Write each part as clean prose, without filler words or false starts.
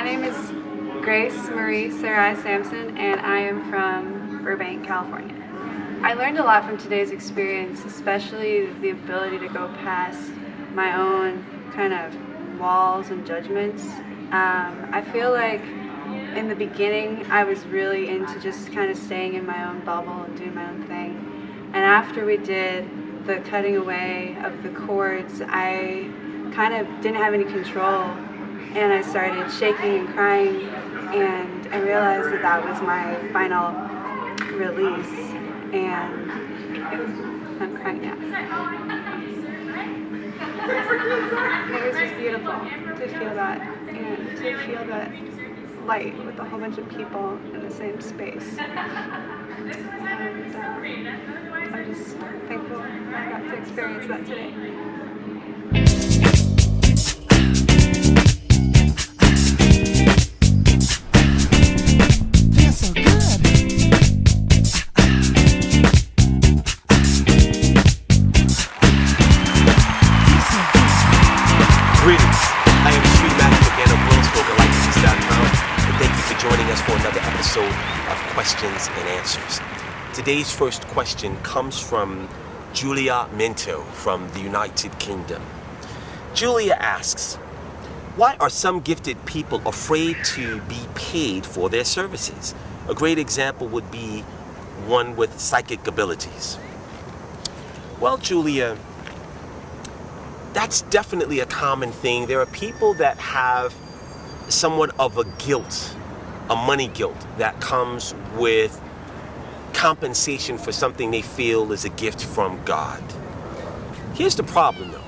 name is Grace Marie Sarai Sampson, and I am from Burbank, California. I learned a lot from today's experience, especially the ability to go past my own kind of walls and judgments. I feel like in the beginning I was really into just kind of staying in my own bubble and doing my own thing. And after we did the cutting away of the cords, I kind of didn't have any control, and I started shaking and crying, and I realized that that was my final release, and I'm crying now. And it was just beautiful to feel that, and to feel that light with a whole bunch of people in the same space. And I'm just thankful I got to experience that today. Greetings, I am SRI Master Gano Grills for Galighticus.com, and thank you for joining us for another episode of Questions and Answers. Today's first question comes from Julia Minto from the United Kingdom. Julia asks, why are some gifted people afraid to be paid for their services? A great example would be one with psychic abilities. Well, Julia, that's definitely a common thing. There are people that have somewhat of a guilt, a money guilt that comes with compensation for something they feel is a gift from God. Here's the problem though.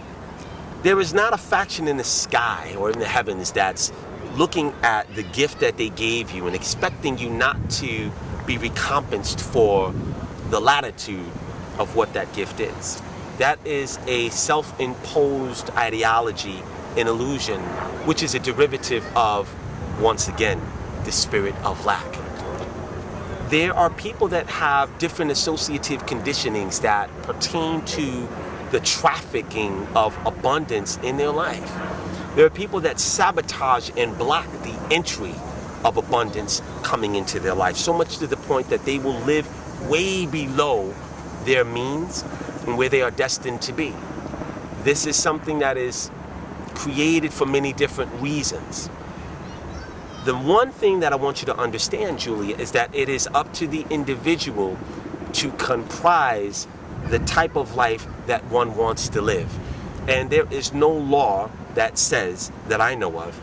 There is not a faction in the sky or in the heavens that's looking at the gift that they gave you and expecting you not to be recompensed for the latitude of what that gift is. That is a self-imposed ideology, an illusion, which is a derivative of, once again, the spirit of lack. There are people that have different associative conditionings that pertain to the trafficking of abundance in their life. There are people that sabotage and block the entry of abundance coming into their life, so much to the point that they will live way below their means and where they are destined to be. This is something that is created for many different reasons. The one thing that I want you to understand, Julia, is that it is up to the individual to comprise the type of life that one wants to live. And there is no law that says, that I know of,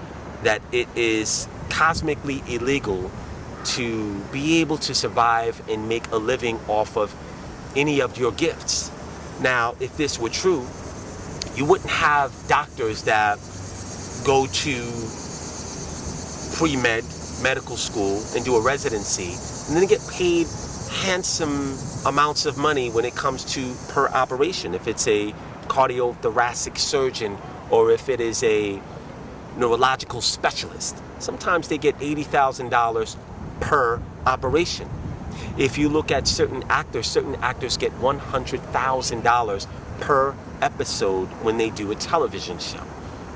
that it is cosmically illegal to be able to survive and make a living off of any of your gifts. Now, if this were true, you wouldn't have doctors that go to pre-med, medical school, and do a residency, and then get paid handsome amounts of money when it comes to per operation. If it's a cardiothoracic surgeon, or if it is a neurological specialist, sometimes they get $80,000 per operation. If you look at certain actors get $100,000 per episode when they do a television show.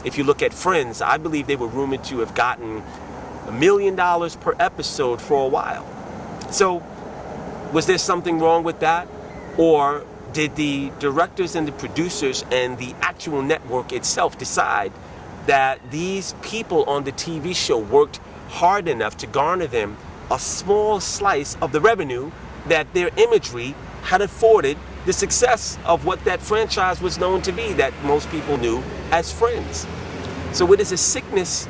If you look at Friends, I believe they were rumored to have gotten $1 million per episode for a while. So, was there something wrong with that? Or did the directors and the producers and the actual network itself decide that these people on the TV show worked hard enough to garner them a small slice of the revenue that their imagery had afforded the success of what that franchise was known to be, that most people knew as Friends? So it is a sickness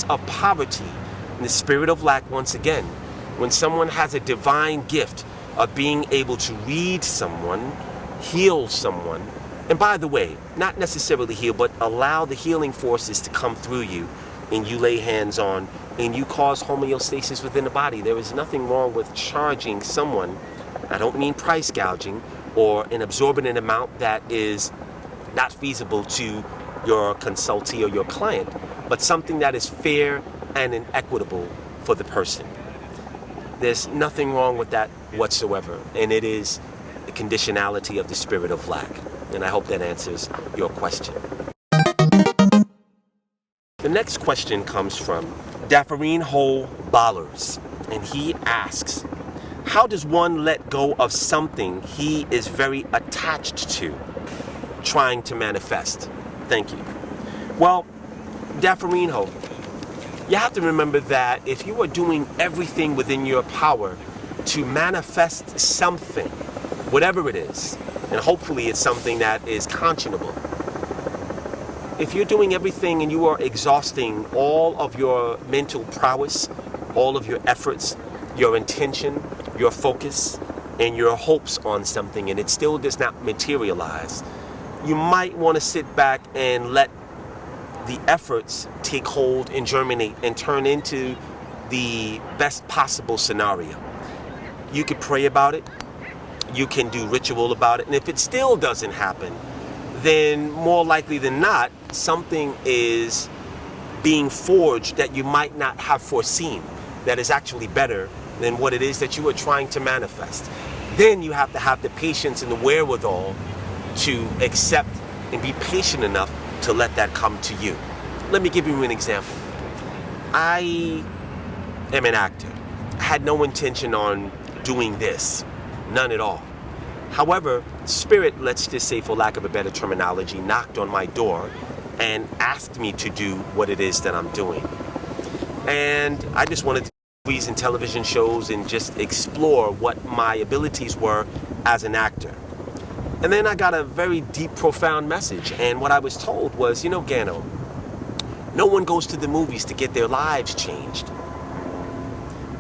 of poverty in the spirit of lack once again. When someone has a divine gift of being able to read someone, heal someone, and by the way, not necessarily heal, but allow the healing forces to come through you, and you lay hands on, and you cause homeostasis within the body. There is nothing wrong with charging someone, I don't mean price gouging, or an exorbitant amount that is not feasible to your consultee or your client, but something that is fair and equitable for the person. There's nothing wrong with that whatsoever, and it is the conditionality of the spirit of lack. And I hope that answers your question. The next question comes from Daffarine Ho Ballers, and he asks, how does one let go of something he is very attached to, trying to manifest? Thank you. Well, Daffarine Ho, you have to remember that if you are doing everything within your power to manifest something, whatever it is, and hopefully it's something that is conscionable, if you're doing everything and you are exhausting all of your mental prowess, all of your efforts, your intention, your focus, and your hopes on something, and it still does not materialize, you might want to sit back and let the efforts take hold and germinate and turn into the best possible scenario. You could pray about it, you can do ritual about it, and if it still doesn't happen, then more likely than not, something is being forged that you might not have foreseen that is actually better than what it is that you are trying to manifest. Then you have to have the patience and the wherewithal to accept and be patient enough to let that come to you. Let me give you an example. I am an actor. I had no intention on doing this, none at all. However, Spirit, let's just say for lack of a better terminology, knocked on my door and asked me to do what it is that I'm doing. And I just wanted to do movies and television shows and just explore what my abilities were as an actor. And then I got a very deep, profound message. And what I was told was, Gano, no one goes to the movies to get their lives changed.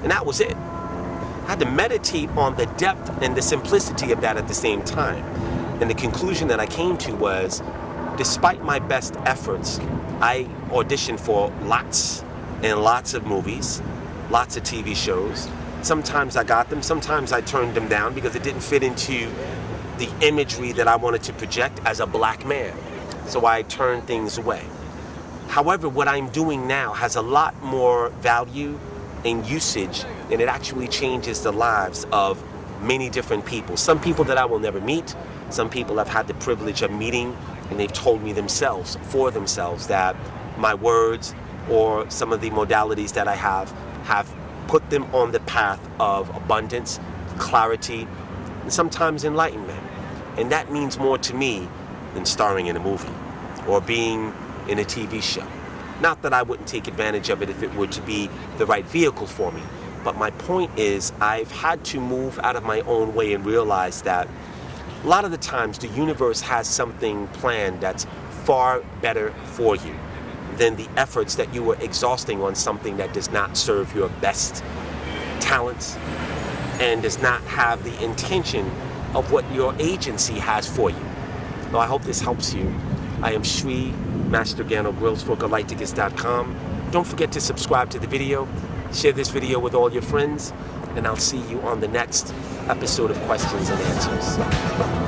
And that was it. I had to meditate on the depth and the simplicity of that at the same time. And the conclusion that I came to was, despite my best efforts, I auditioned for lots and lots of movies, lots of TV shows. Sometimes I got them, sometimes I turned them down because it didn't fit into the imagery that I wanted to project as a black man. So I turned things away. However, what I'm doing now has a lot more value and usage, and it actually changes the lives of many different people. Some people that I will never meet, some people I've had the privilege of meeting, and they've told me themselves, for themselves, that my words or some of the modalities that I have put them on the path of abundance, clarity, and sometimes enlightenment. And that means more to me than starring in a movie or being in a TV show. Not that I wouldn't take advantage of it if it were to be the right vehicle for me. But my point is, I've had to move out of my own way and realize that a lot of the times the universe has something planned that's far better for you than the efforts that you were exhausting on something that does not serve your best talents and does not have the intention of what your agency has for you. Well, I hope this helps you. I am SRI Master Gano Grills for Galighticus.com. Don't forget to subscribe to the video, share this video with all your friends, and I'll see you on the next episode of Questions and Answers.